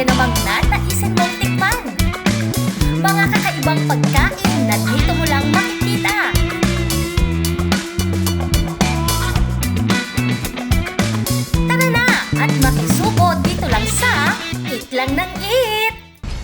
namang nanaisin mong tikman. Mga kakaibang pagkain na dito mo lang makikita. Tara na at makisuko dito lang sa Eat Lang ng Eat!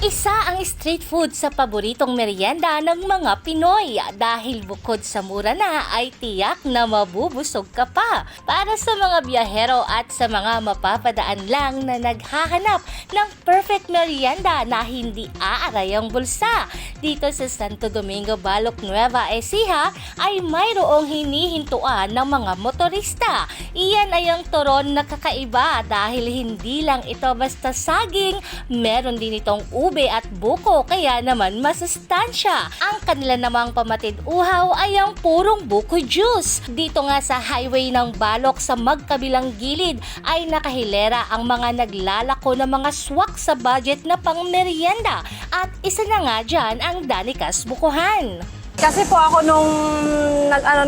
Isa ang street food sa paboritong merienda ng mga Pinoy dahil bukod sa mura na ay tiyak na mabubusog ka pa. Para sa mga biyahero at sa mga mapapadaan lang na naghahanap ng perfect merienda na hindi aaray ang bulsa. Dito sa Santo Domingo, Balok, Nueva Ecija ay mayroong hinihintuan ng mga motorista. Iyan ay ang turon na kakaiba dahil hindi lang ito basta saging, meron din itong ube at buko kaya naman masustansya. Ang kanila namang pamatid uhaw ay ang purong buko juice. Dito nga sa highway ng Balok sa magkabilang gilid ay nakahilera ang mga naglalako ng mga swak sa budget na pangmerienda at isa na nga dyan ang Danikas Bukuhan. Kasi po ako nung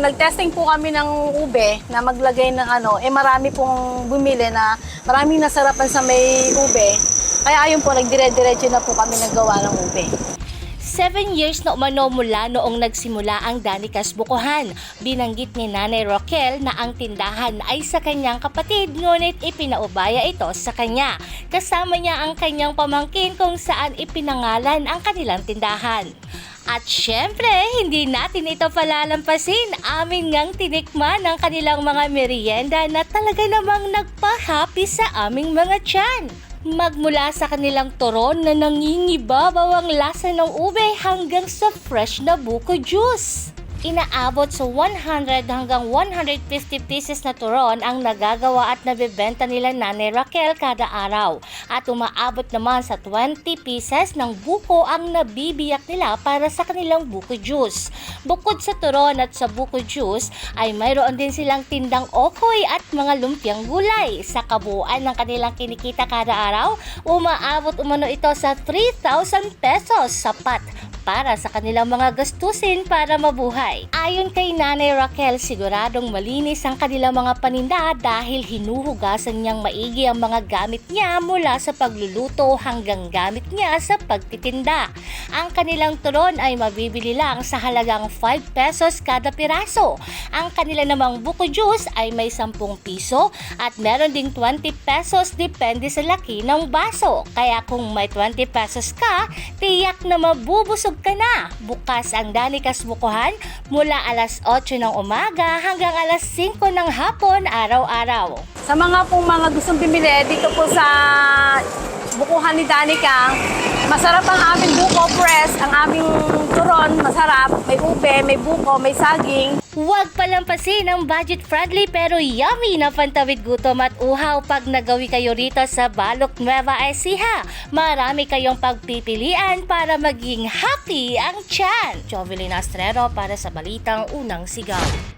nag-testing po kami ng ube na maglagay ng marami pong bumili na maraming nasarapan sa may ube. Kaya ayun po, nagdire-diretso na po kami naggawa ng ube. 7 years na umano mula noong nagsimula ang Danikas Bukuhan. Binanggit ni Nanay Roquel na ang tindahan ay sa kanyang kapatid ngunit ipinaubaya ito sa kanya. Kasama niya ang kanyang pamangkin kung saan ipinangalan ang kanilang tindahan. At syempre, hindi natin ito palalampasin. Amin ngang tinikman ang kanilang mga merienda na talaga namang nagpa-happy sa aming mga tiyan. Magmula sa kanilang turon na nangingibabaw ang lasa ng ube hanggang sa fresh na buko juice. Inaabot sa 100 hanggang 150 pieces na turon ang nagagawa at nabebenta nila Nanay Raquel kada araw. At umaabot naman sa 20 pieces ng buko ang nabibiyak nila para sa kanilang buko juice. Bukod sa turon at sa buko juice ay mayroon din silang tindang okoy at mga lumpiang gulay. Sa kabuuan ng kanilang kinikita kada araw, umaabot umano ito sa 3,000 pesos, sapat para sa kanilang mga gastusin para mabuhay. Ayon kay Nanay Raquel, siguradong malinis ang kanilang mga paninda dahil hinuhugasan niyang maigi ang mga gamit niya mula sa pagluluto hanggang gamit niya sa pagtitinda. Ang kanilang turon ay mabibili lang sa halagang 5 pesos kada piraso. Ang kanila namang buko juice ay may 10 piso at meron ding 20 pesos depende sa laki ng baso. Kaya kung may 20 pesos ka, tiyak na mabubusog ka na. Bukas ang Danikas Bukuhan mula alas 8 ng umaga hanggang alas 5 ng hapon araw-araw. Sa mga gustong bumili dito po sa Bukuhan ni Danica, masarap ang aming buko press, ang aming turon, masarap. May ube, may buko, may saging. Huwag palampasin ang budget-friendly pero yummy na pantawid gutom at uhaw pag nagawi kayo rito sa Balok, Nueva Ecija. Marami kayong pagpipilian para maging happy ang tiyan. Jovelyn Astrero para sa Balitang Unang Sigaw.